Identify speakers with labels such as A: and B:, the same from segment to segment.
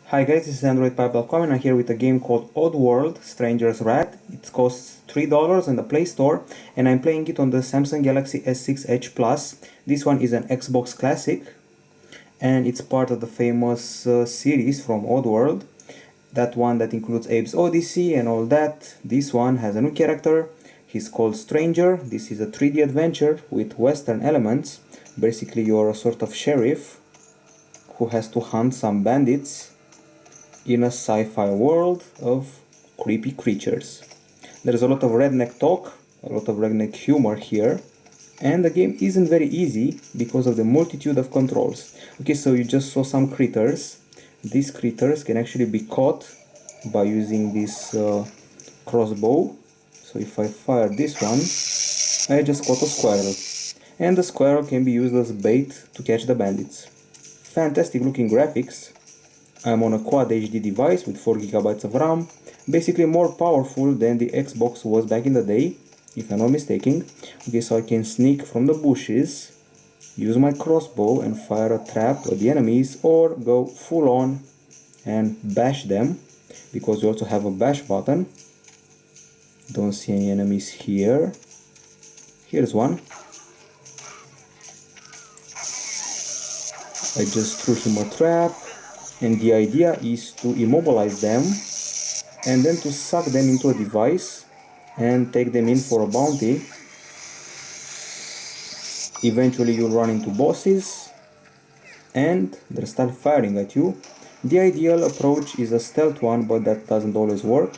A: Hi guys, this is Androidpipe.com and I'm here with a game called Oddworld Stranger's Wrath. It costs $3 in the Play Store and I'm playing it on the Samsung Galaxy S6 Edge Plus. This one is an Xbox Classic and it's part of the famous series from Oddworld. That one that includes Abe's Odyssey and all that. This one has a new character. He's called Stranger. This is a 3D adventure with Western elements. Basically you're a sort of sheriff who has to hunt some bandits in a sci-fi world of creepy creatures. There's a lot of redneck talk, a lot of redneck humor here, and the game isn't very easy because of the multitude of controls. Okay, so you just saw some critters. These critters can actually be caught by using this crossbow. So if I fire this one, I just caught a squirrel. And the squirrel can be used as bait to catch the bandits. Fantastic looking graphics. I'm on a Quad HD device with 4GB of RAM, basically more powerful than the Xbox was back in the day, if I'm not mistaken. Okay, so I can sneak from the bushes, use my crossbow and fire a trap at the enemies, or go full on and bash them, because you also have a bash button. Don't see any enemies here. Here's one. I just threw him a trap. And the idea is to immobilize them and then to suck them into a device and take them in for a bounty. Eventually you'll run into bosses and they'll start firing at you. The ideal approach is a stealth one, but that doesn't always work.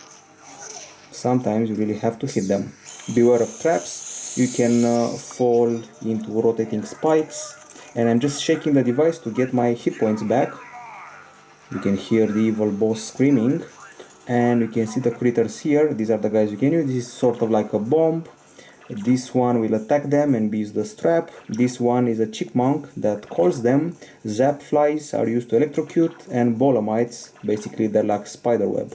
A: Sometimes you really have to hit them. Beware of traps. You can fall into rotating spikes, and I'm just shaking the device to get my hit points back. You can hear the evil boss screaming, and you can see the critters here. These are the guys you can use. This is sort of like a bomb. This one will attack them and be used as trap. This one is a chipmunk that calls them. Zap flies are used to electrocute, and bolamites, basically they're like spider web.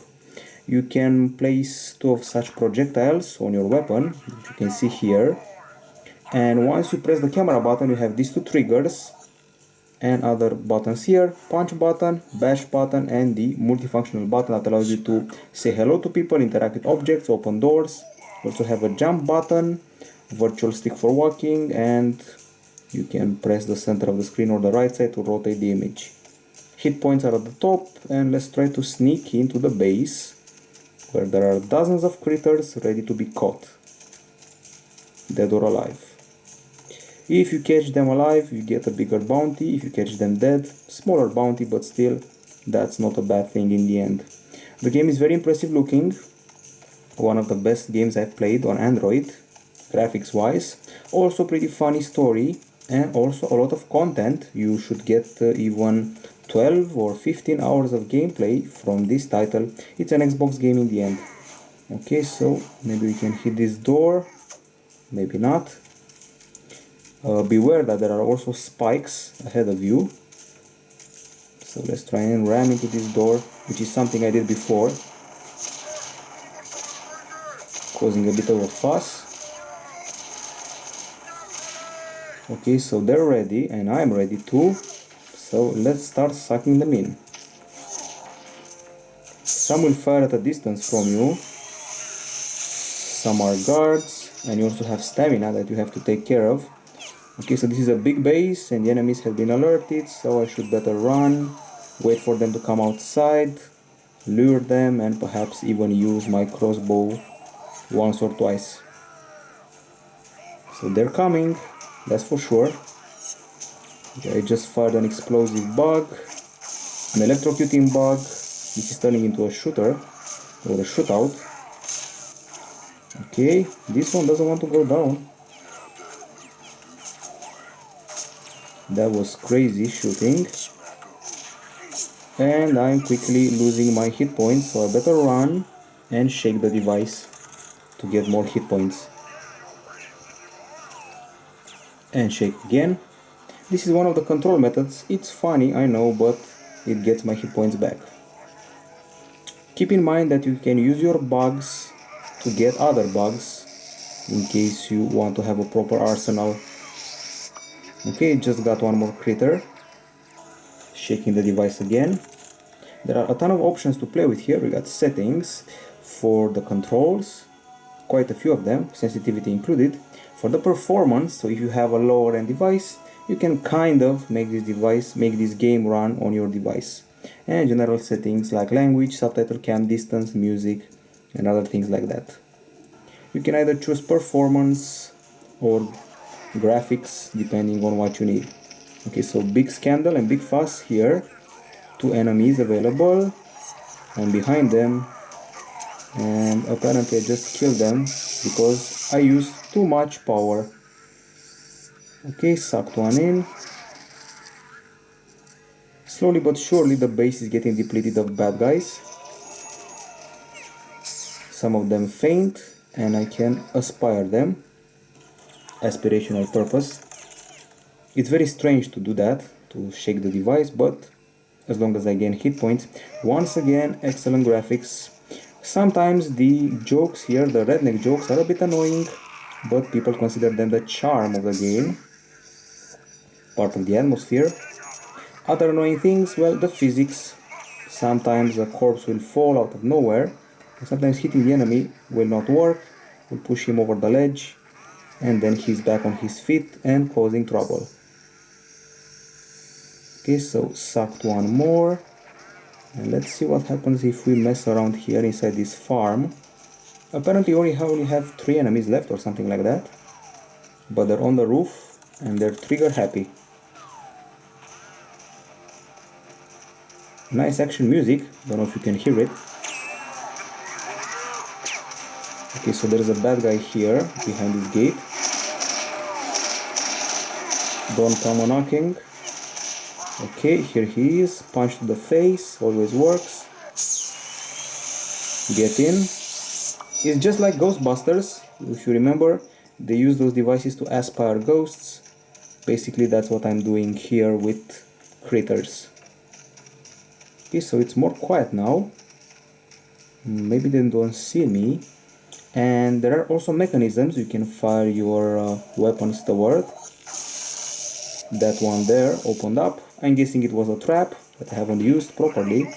A: You can place 2 of such projectiles on your weapon, which you can see here. And once you press the camera button, you have these 2 triggers and other buttons here, punch button, bash button, and the multifunctional button that allows you to say hello to people, interact with objects, open doors. You also have a jump button, virtual stick for walking, and you can press the center of the screen or the right side to rotate the image. Hit points are at the top, and let's try to sneak into the base where there are dozens of critters ready to be caught, dead or alive. If you catch them alive, you get a bigger bounty. If you catch them dead, smaller bounty, but still, that's not a bad thing in the end. The game is very impressive looking. One of the best games I've played on Android, graphics wise. Also pretty funny story, and also a lot of content. You should get even 12 or 15 hours of gameplay from this title. It's an Xbox game in the end. Okay, so maybe we can hit this door, maybe not. Beware that there are also spikes ahead of you. So let's try and ram into this door, which is something I did before, causing a bit of a fuss. Okay, so they're ready and I'm ready too. So let's start sucking them in. Some will fire at a distance from you. Some are guards, and you also have stamina that you have to take care of. Okay, so this is a big base and the enemies have been alerted, so I should better run, wait for them to come outside, lure them, and perhaps even use my crossbow once or twice. So they're coming, that's for sure. Okay, I just fired an explosive bug, an electrocuting bug. This is turning into a shooter, or a shootout. Okay, this one doesn't want to go down. That was crazy shooting. And I'm quickly losing my hit points, so I better run and shake the device to get more hit points. And shake again. This is one of the control methods. It's funny, I know, but it gets my hit points back. Keep in mind that you can use your bugs to get other bugs in case you want to have a proper arsenal. Okay, just got one more critter. Shaking the device again. There are a ton of options to play with here. We got settings for the controls, quite a few of them, sensitivity included. For the performance, so if you have a lower end device, you can kind of make this game run on your device. And general settings like language, subtitle cam, distance, music, and other things like that. You can either choose performance or graphics depending on what you need. Okay, so big scandal and big fuss here. 2 enemies available, and behind them, and apparently I just killed them because I used too much power. Okay, sucked one in. Slowly but surely the base is getting depleted of bad guys. Some of them faint and I can aspire them. Aspirational purpose. It's very strange to do that, to shake the device, but as long as I gain hit points. Once again, excellent graphics. Sometimes the jokes here, the redneck jokes, are a bit annoying, but people consider them the charm of the game, part of the atmosphere. Other annoying things, well, the physics. Sometimes a corpse will fall out of nowhere, and sometimes hitting the enemy will not work, will push him over the ledge, and then he's back on his feet and causing trouble. Okay, so sucked one more. And let's see what happens if we mess around here inside this farm. Apparently we only have 3 enemies left or something like that. But they're on the roof and they're trigger happy. Nice action music, don't know if you can hear it. Okay, so there's a bad guy here behind this gate. Don't come a knocking. Okay, here he is, punch to the face, always works. Get in. It's just like Ghostbusters, if you remember, they use those devices to aspire ghosts. Basically that's what I'm doing here with critters. Okay, so it's more quiet now. Maybe they don't see me. And there are also mechanisms you can fire your weapons toward. That one there opened up. I'm guessing it was a trap that I haven't used properly.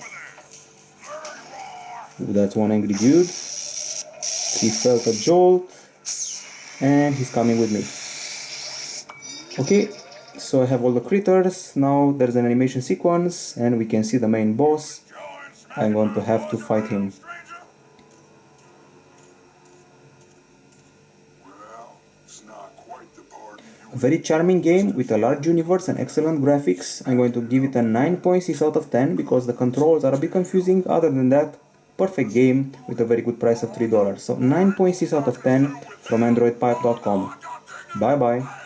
A: That's one angry dude. He felt a jolt and he's coming with me. Okay, so I have all the critters. Now there's an animation sequence and we can see the main boss. I'm going to have to fight him. A very charming game with a large universe and excellent graphics. I'm going to give it a 9.6 out of 10 because the controls are a bit confusing. Other than that, perfect game with a very good price of $3. So 9.6 out of 10 from Androidpipe.com. Bye bye.